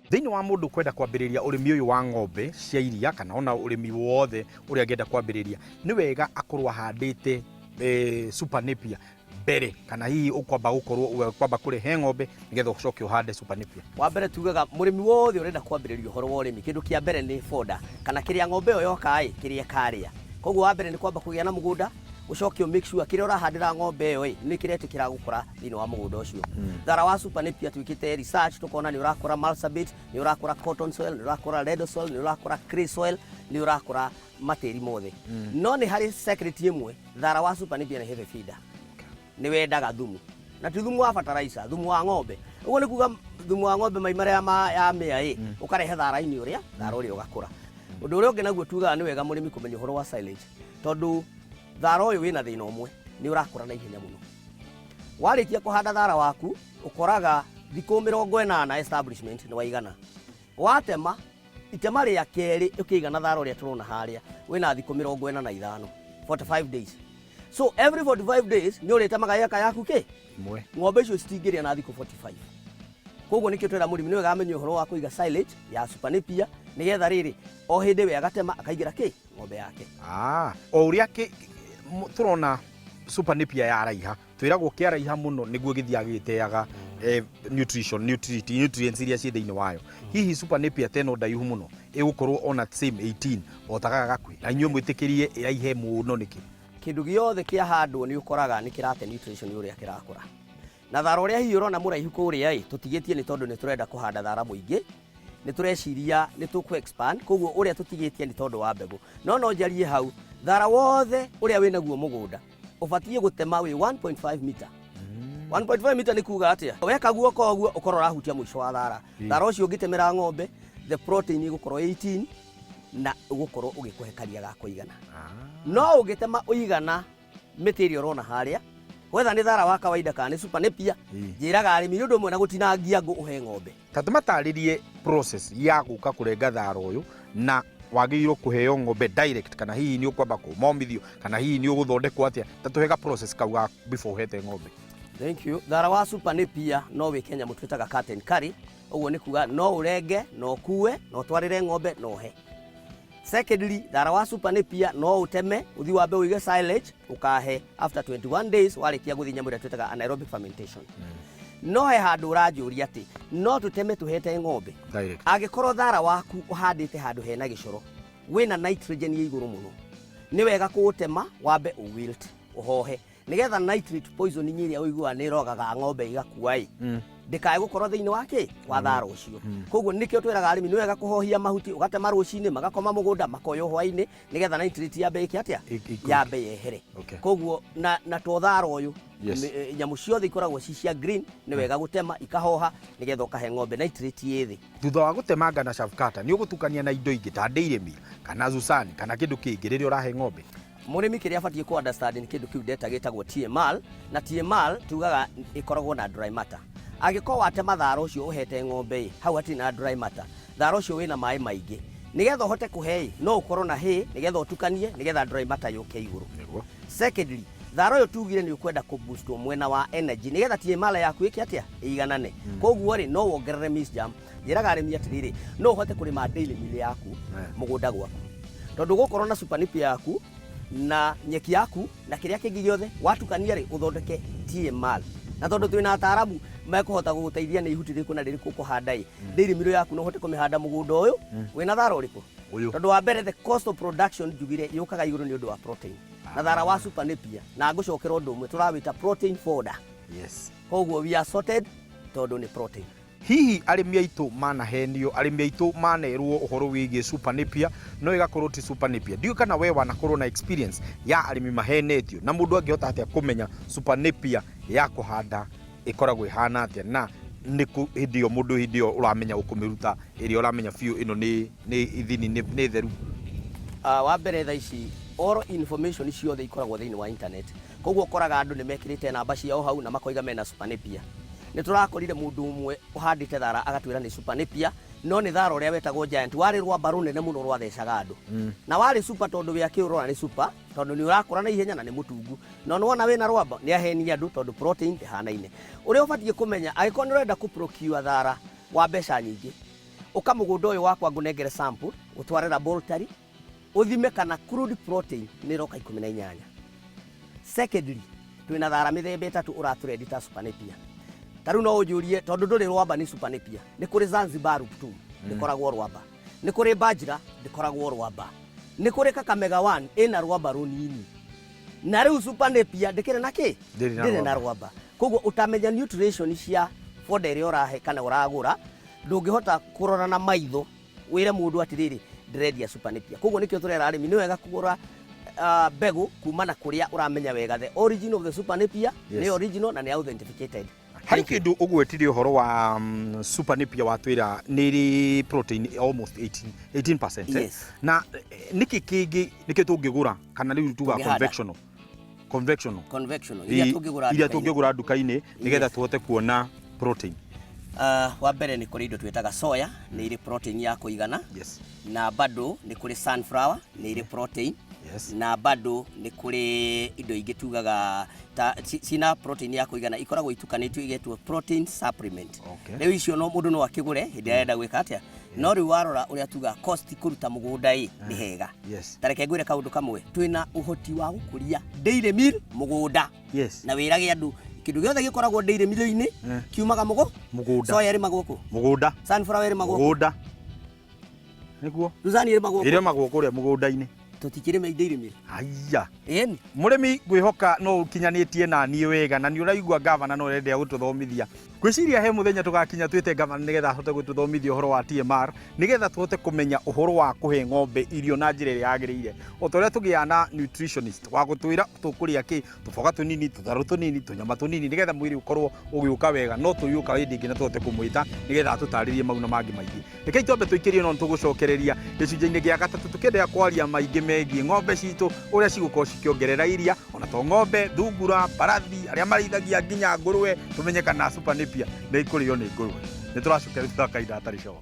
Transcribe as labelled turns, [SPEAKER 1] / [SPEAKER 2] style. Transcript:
[SPEAKER 1] Thiini wa mundu kwenda kwambiriria urimi uyu wa ng'ombe cia iria kana ona urimi wothe uria angenda kwambiriria ni wega akorwo ahandite Super Napier mbere kana hihi ukwamba gukorwo kwamba kurihe ng'ombe nigetha ucoke uhande Super Napier.
[SPEAKER 2] Wa mbere tugaga murimi wothe urenda kwambiriria uhoro wa urimi kindu kia mbere ni foda kana kiria ng'ombe yo yoka kiria karia. Koguo wa mbere ni kwamba kugia na mugunda ucoke make sure kiria urahandira ng'ombe yo ni kiretikira gukura thini wa mugunda ucio. Thara wa Super Napier twikite research tukona ni urakura Marsabit, ni urakura cotton soil, ni urakura red soil, ni urakura clay soil, ni urakura matiri mothe. No ni hari secret imwe thara wa Super Napier ni heavy feeder. Ni wendaga thumu. Na ti thumu wa fertilizer, thumu wa ng'ombe. Ugo ni kuga thumu wa ng'ombe maimara ya mea ukarehe thara-ini uria thara uria ugakura. Undu uria ungi naguo tugaga ni wega murimi kumenya uhoro wa silage. Tondu thara uyu wina thina umwe ni urakura na ihenya muno. Warikia kuhanda thara waku ukoraga thikũ 80 establishment ni waigana. Watema itema ria keri ukigana thara uria turona haria wina thikũ 45 45 days. So every 45 days ni uritemaga yaka yaku ki
[SPEAKER 1] imwe
[SPEAKER 2] ng'ombe icio citingiria na thikũ 45. Koguo nikio twira murimi ni wega amenye uhoro wa kuiga silage ya Super Napier nigetha riri o hindi we agatema akaigira ki ng'ombe yake.
[SPEAKER 1] O uria turona Super Napier ya raiha twiragwo kiaraiha muno niguo githia giteaga nutrients iria ci thiini wayo. Hihi Super Napier teno ndaihu muno igukorwo ona same 18 otagaga gakwi na inyuo mwitikirie iraihe muno niki
[SPEAKER 2] kindu giothe kia handwo ni ukoraga ni kirate nutrition uria kirakura. Na thara uria hihi urona muraihu kuria tutigitie ni tondu ni turenda kuhanda thara muingi ni tureciria ni tuku expand koguo uria tutigitie ni tondu wa mbegu no njarie hau thara wothe uria winaguo mugunda ubatie gutema wi 1.5 meter 1.5 meter ni kuga atia weka guoko guo ukorora hutia mwisho wa thara thara ucio ungitemera ng'ombe the protein igukorwo 18 na ugukorwo ugikuhe karia ga kuigana. No ugitema uigana material rona haria wetha ni thara wa kawaida kana ni Super Napier njiraga arimi ni undu umwe na gutinangia ngo uhe ng'ombe.
[SPEAKER 1] Tatumataririe process ya guka kurenga thara uyu na wagirwo kuheo ng'ombe direct kana hihi ni ukwamba kumomithio kana hihi ni uguthondekwo atia tatuhega process kauga before uhete ng'ombe.
[SPEAKER 2] Thank you. Thara wa Super Napier no we Kenya mutwitaga cut and carry uguo ni kuga no urenge no kuwe no twarire ng'ombe no he. Secondly, thara wa Super Napier no uteme uthi wa mbeu ige silage ukahe after 21 days warikia guthinya muria twitaga anaerobic fermentation. No he handu uranjuria ati no tuteme tuhete ng'ombe
[SPEAKER 1] direct
[SPEAKER 2] agikorwo thara waku uhandite handu hena gicoro wina nitrogen ya iguru muno ni wega kuutema wambe wilt uhohe nigetha nitrate poison nyiria uigua ni rogaga ng'ombe igakuai ndikae gukorwo thiini wake wa thara ucio. Koguo nikio twiraga arimi ni wega kuhohia mahuti ugatema rucini magakoma mugunda makoyo hwaini nigetha nitrate ya mbeki atia ya mbe yehere. Koguo na to thara uyu nyamu ciothe ikoragwo ci cia green ni wega gutema ikahoha nigetha ukahe ng'ombe nitrate yethi.
[SPEAKER 1] Thutha wa gutemanga na shaft cutter ni ugutukania na indo ingi ta dairy meal kana Zusani kana kindu kingi riria urahe ng'ombe.
[SPEAKER 2] Murimi kiria abatie ku understand ni kindu kiu data gitagwo TMR na TMR tugaga ikoragwo na dry matter. Agiko watema thara ucio uhete ng'ombe hau ati na dry matter thara ucio wina mai maingi nigetha uhote kuhe no ukorwo na hay nigetha utukanie nigetha dry matter yuke iguru. Secondly, thara uyu tugire ni ukwenda ku boost mwena wa energy nigetha TMR yaku iki atia iganane. Koguo ri no wongerere mix jam njiraga arimi atiriri no uhote kurima daily meal yaku mugunda gwaku tondu gukorwo na Super Napier yaku na nyeki yaku na kiria kingi giothe watukania ri uthondeke TMR. Na tondu twina ataramu mekuhota guguteithia ni ihuti riku na ririku kuhanda daily meal yaku no hote kumihanda mugunda uyu wina thara uriku tondu wa mbere the cost of production jugire yukaga iguru ni undu wa protein na thara wa Super Napier na ngucokera undu umwe turawita protein fodder. Koguo we are sorted tondu ni protein.
[SPEAKER 1] Hihi arimi aitu manahenio arimi aitu manerwo uhoro wigie Super Napier no igakorwo ti Super Napier ndio kana we wanakorwo na experience ya arimi mahenetio na mundu angihota atia kumenya Super Napier ya kuhanda ikoragwo ihana atia na niku hindio mundu hindio uramenya ukumiruta iria uramenya fiu ino ni ithini ni theru.
[SPEAKER 2] Wa mbere tha ici all information ciothe ikoragwo thiini wa internet koguo koraga andu ni mekirite namba ciao hau na makoiga mena Super Napier. Ni turakorire mundu umwe uhandite thara agatwira ni Super Napier no ni thara uria wetagwo giant wari rwa baru nene muno rwa thecaga andu na wari super tondu wi akiurora ni super tondu ni urakura na ihenya na ni mutungu no wona wina rwamba ni aheni andu tondu protein ihanaine uria ubatie kumenya agiko ni urenda ku procure thara wa mbeca nyingi ukamugunda uyu wakwa ngunengere sample utware laboratory uthime kana crude protein ni roka 18. Secondly, twina thara mithemba itatu uraturedi ta Super Napier. Taru no ujurie tondu nduri Rwamba ni Super Napier. Ni kuri Zanzibar tu ndikoragwo Rwamba. Ni kuri Bajira ndikoragwo Rwamba. Ni kuri Kakamega 1 ina Rwamba runini. Na riu Super Napier ndikire na ki? Ndire na Rwamba. Koguo utamenya nutrition cia foda iria urahe kana uragura ndungihota kurora na maitho wire mundu atiriri ndiredia Super Napier. Koguo nikio turera arimi ni wega kugura mbegu kumana kuria uramenya wega the origin of the Super Napier ni original na ni authenticated.
[SPEAKER 1] Hari kindu ugwetirie uhoro wa Super Napier watwira ni protein almost 18%.
[SPEAKER 2] Yes.
[SPEAKER 1] Na niki kingi niki tungigura kana riu tuga convectional iria tungigura duka-ini nigetha tuhote kuona protein.
[SPEAKER 2] Wa mbere ni kuri indo twitaga soya ni iri protein ya kuigana.
[SPEAKER 1] Yes.
[SPEAKER 2] Na bado ni kuri sunflower ni iri protein.
[SPEAKER 1] Yes.
[SPEAKER 2] Na bado ni kuri indo ingi tugaga sina protein ya kuigana ikoragwo itukanitio igetwo protein supplement. Riu icio no mundu no akigure hindi arenda gwika atia. No riu warora uria tuga cost kuruta mugunda ni hega.
[SPEAKER 1] Yes.
[SPEAKER 2] Tareke ngwire kaundu kamwe twina uhoti wa gukuria dairy meal mugunda.
[SPEAKER 1] Yes.
[SPEAKER 2] Na wirage andu kindu giothe gikoragwo dairy meal-ini kiumaga mugunda. Soya iri magoko
[SPEAKER 1] mugunda.
[SPEAKER 2] Sunflower iri magoko
[SPEAKER 1] mugunda. Niguo.
[SPEAKER 2] Ruzani iri magoko.
[SPEAKER 1] Iri magoko kuria mugunda-ini.
[SPEAKER 2] Tutikire me dairy meal.
[SPEAKER 1] Aya.
[SPEAKER 2] Eni.
[SPEAKER 1] Murimi ngwihoka no ukinyanitie na nie wega na ni uraigua governor no rende gututhomithia. Gwiciria he muthenya tugakinya twite governor nigetha hote gututhomithia uhoro wa TMR nigetha tuhote kumenya uhoro wa kuhe ng'ombe irio na njira iria yagiriire. Otoria tugia na nutritionist wa gutwira tukuria ki tuboga tunini tutharu tunini tunyama tunini nigetha mwiri ukorwo ugiuka wega no tuyuka hindi ingi na tuhote kumwita nigetha tutaririe mauna mangi maingi. Rekei twambe tuikirie no tugucokereria gicunjĩ-inĩ gĩa gatatu tukendea kwaria maingi megie ng'ombe citu uria cigukorwo cikiongerera iria ona to ng'ombe thungura barathi aria marithagia nginya ngũrwe tumenye kana Super Napier nĩ ikũrĩo nĩ ngũrwe. Nĩ tũracokereria kainda atarĩ show.